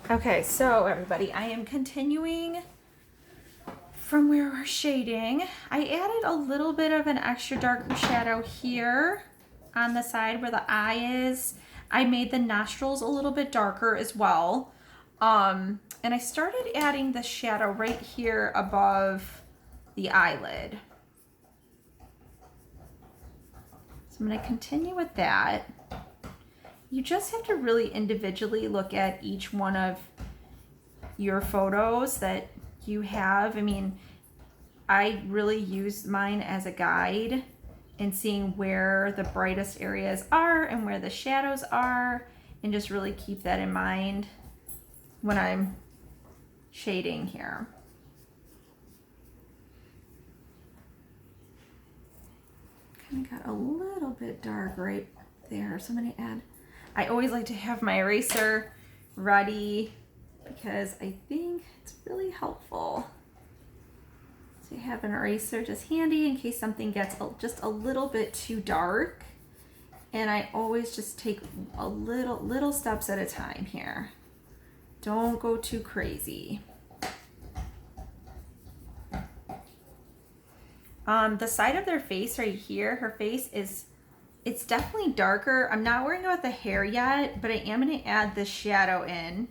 Okay, so everybody, I am continuing from where we're shading. I added a little bit of an extra darker shadow here on the side where the eye is. I made the nostrils a little bit darker as well. And I started adding the shadow right here above the eyelid. So I'm going to continue with that. You just have to really individually look at each one of your photos that you have. I mean, I really use mine as a guide in seeing where the brightest areas are and where the shadows are, and just really keep that in mind when I'm shading here. Kind of got a little bit dark right there, so I'm going to add, I always like to have my eraser ready because I think it's really helpful to have an eraser just handy in case something gets just a little bit too dark. And I always just take a little steps at a time here. Don't go too crazy. The side of their face right here, her face it's definitely darker. I'm not worrying about the hair yet, but I am going to add this shadow in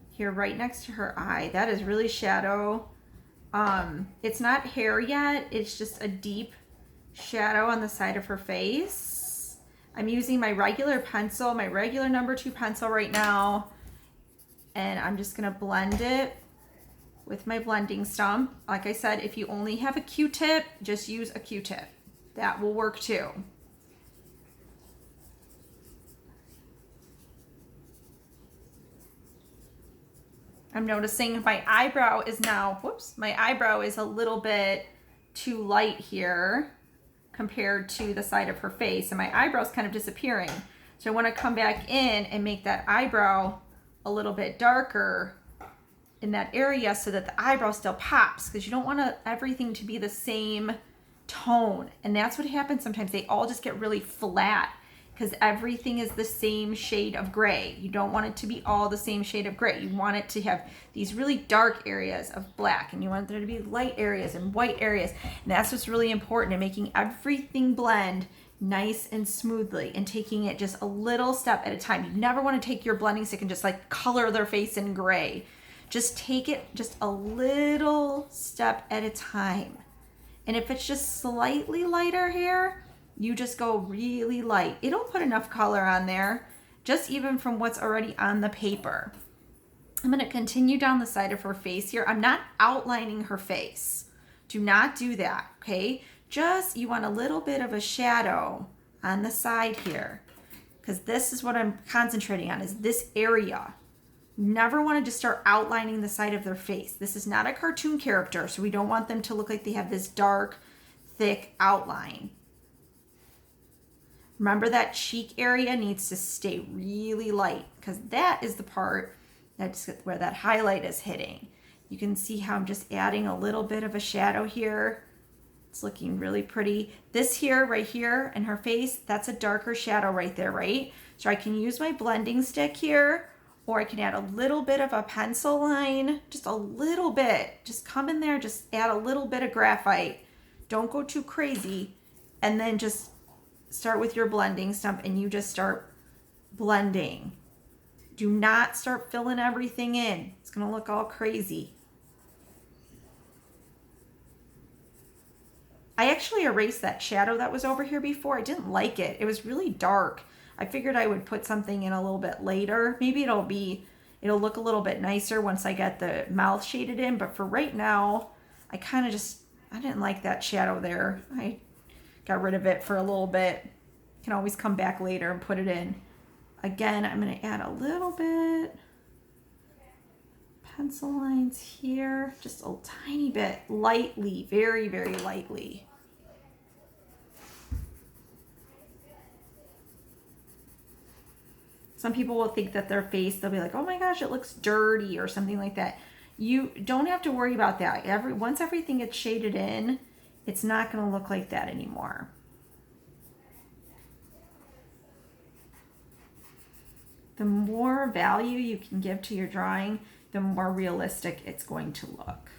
here right next to her eye. That is really shadow. It's not hair yet. It's just a deep shadow on the side of her face. I'm using my regular pencil, my regular number 2 pencil right now. And I'm just going to blend it with my blending stump. Like I said, if you only have a Q-tip, just use a Q-tip. That will work too. I'm noticing my eyebrow is now, whoops, my eyebrow is a little bit too light here compared to the side of her face, and my eyebrow's kind of disappearing. So I want to come back in and make that eyebrow a little bit darker in that area so that the eyebrow still pops, because you don't want everything to be the same tone. And that's what happens sometimes. They all just get really flat because everything is the same shade of gray. You don't want it to be all the same shade of gray. You want it to have these really dark areas of black, and you want there to be light areas and white areas. And that's what's really important in making everything blend nice and smoothly and taking it just a little step at a time. You never want to take your blending stick and just like color their face in gray. Just take it just a little step at a time. And if it's just slightly lighter here, you just go really light. It'll put enough color on there, just even from what's already on the paper. I'm going to continue down the side of her face here. I'm not outlining her face. Do not do that, okay? Just, you want a little bit of a shadow on the side here, because this is what I'm concentrating on, is this area. Never want to just start outlining the side of their face. This is not a cartoon character, so we don't want them to look like they have this dark, thick outline. Remember, that cheek area needs to stay really light, because that is the part that's where that highlight is hitting. You can see how I'm just adding a little bit of a shadow here. It's looking really pretty. This here, right here, in her face, that's a darker shadow right there, right? So I can use my blending stick here, or I can add a little bit of a pencil line, just a little bit. Just come in there, just add a little bit of graphite. Don't go too crazy. And then just start with your blending stump and you just start blending. Do not start filling everything in. It's gonna look all crazy. I actually erased that shadow that was over here before. I didn't like it. It was really dark. I figured I would put something in a little bit later. Maybe it'll look a little bit nicer once I get the mouth shaded in, but for right now, I didn't like that shadow there. I got rid of it for a little bit. Can always come back later and put it in. Again, I'm going to add a little bit. Pencil lines here, just a tiny bit, lightly, very, very lightly. Some people will think that their face, they'll be like, oh my gosh, it looks dirty or something like that. You don't have to worry about that. Once everything gets shaded in, it's not going to look like that anymore. the more value you can give to your drawing, the more realistic it's going to look.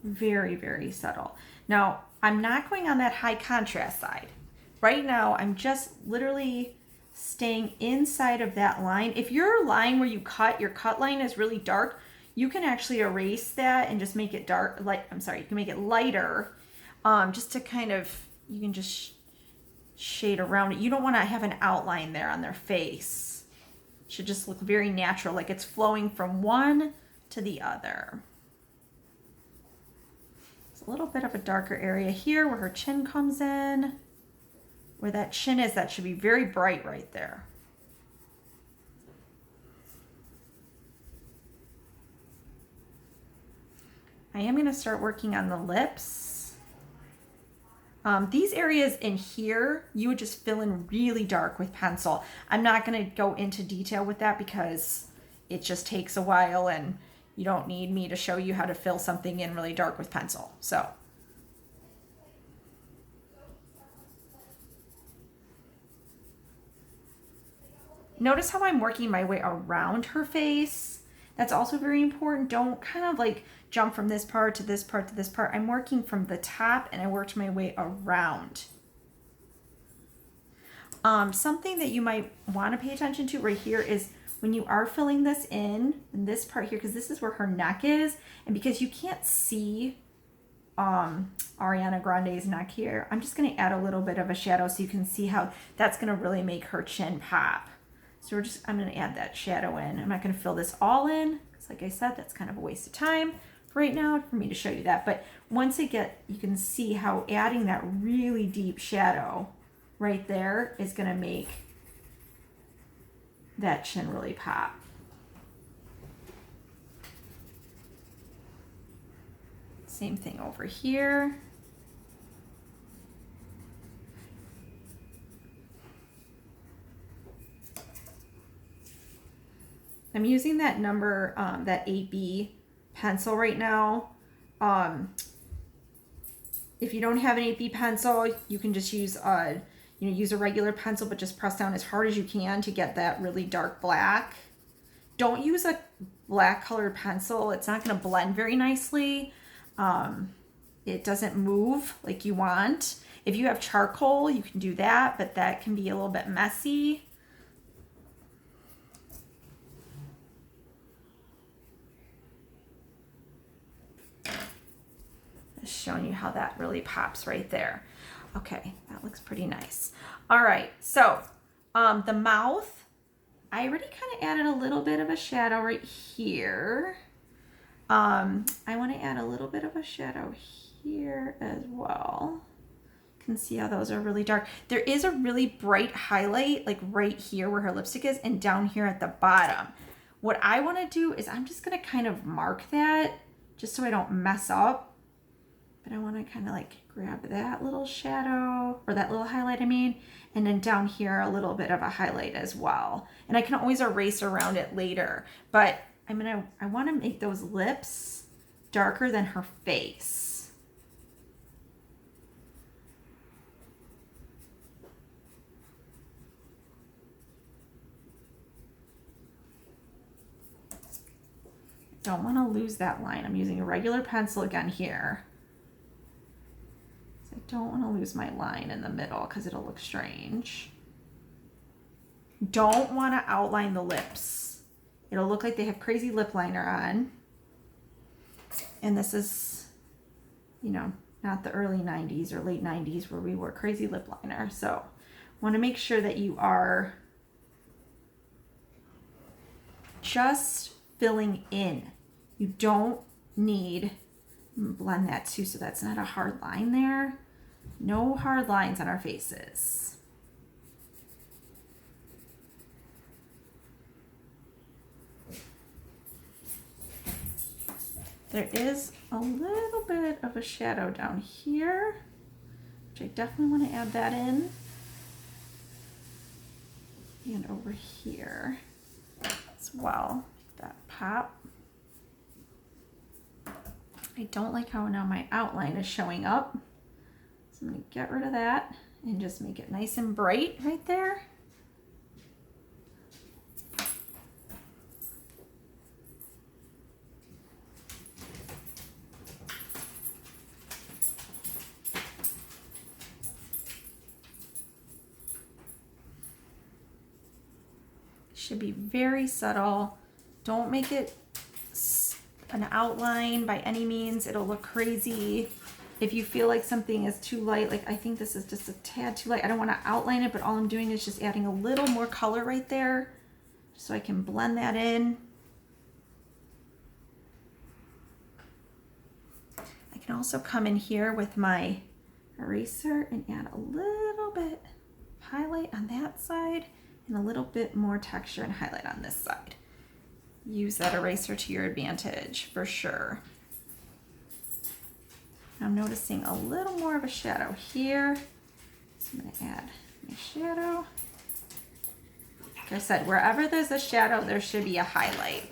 Very, very subtle. Now, I'm not going on that high contrast side. Right now, I'm just literally staying inside of that line. If your line where you cut, your cut line is really dark, you can actually erase that and just make it dark, you can make it lighter, just to kind of, you can just shade around it. You don't want to have an outline there on their face. It should just look very natural, like it's flowing from one to the other. It's a little bit of a darker area here where her chin comes in. Where that chin is, that should be very bright right there. I am going to start working on the lips. These areas in here, you would just fill in really dark with pencil. I'm not going to go into detail with that because it just takes a while and you don't need me to show you how to fill something in really dark with pencil. So notice how I'm working my way around her face. That's also very important. Don't kind of like jump from this part to this part to this part. I'm working from the top and I worked my way around. Something that you might want to pay attention to right here is when you are filling this in this part here, because this is where her neck is, and because you can't see Ariana Grande's neck here, I'm just going to add a little bit of a shadow so you can see how that's going to really make her chin pop. So I'm going to add that shadow in. I'm not going to fill this all in because, like I said, that's kind of a waste of time right now for me to show you that. But once you can see how adding that really deep shadow right there is going to make that chin really pop. Same thing over here. I'm using that number, that 8B pencil right now. If you don't have an 8B pencil, you can just use use a regular pencil, but just press down as hard as you can to get that really dark black. Don't use a black colored pencil. It's not going to blend very nicely. It doesn't move like you want. If you have charcoal, you can do that, but that can be a little bit messy. Showing you how that really pops right there. Okay, that looks pretty nice. All right, so the mouth, I already kind of added a little bit of a shadow right here. I want to add a little bit of a shadow here as well. You can see how those are really dark. There is a really bright highlight like right here where her lipstick is and down here at the bottom. What I want to do is I'm just going to kind of mark that just so I don't mess up. But I want to kind of like grab that little shadow or that little highlight, and then down here a little bit of a highlight as well. And I can always erase around it later, but I want to make those lips darker than her face. Don't want to lose that line. I'm using a regular pencil again here. I don't want to lose my line in the middle because it'll look strange. Don't want to outline the lips. It'll look like they have crazy lip liner on. And this is, not the early 90s or late 90s where we wore crazy lip liner. So want to make sure that you are just filling in. You don't need, blend that too so that's not a hard line there. No hard lines on our faces. There is a little bit of a shadow down here, which I definitely want to add that in. And over here as well, that pop. I don't like how now my outline is showing up. So I'm going to get rid of that and just make it nice and bright right there. Should be very subtle. Don't make it an outline by any means. It'll look crazy. If you feel like something is too light, like I think this is just a tad too light, I don't want to outline it, but all I'm doing is just adding a little more color right there so I can blend that in. I can also come in here with my eraser and add a little bit of highlight on that side and a little bit more texture and highlight on this side. Use that eraser to your advantage for sure. I'm noticing a little more of a shadow here. So I'm gonna add my shadow. Like I said, wherever there's a shadow, there should be a highlight.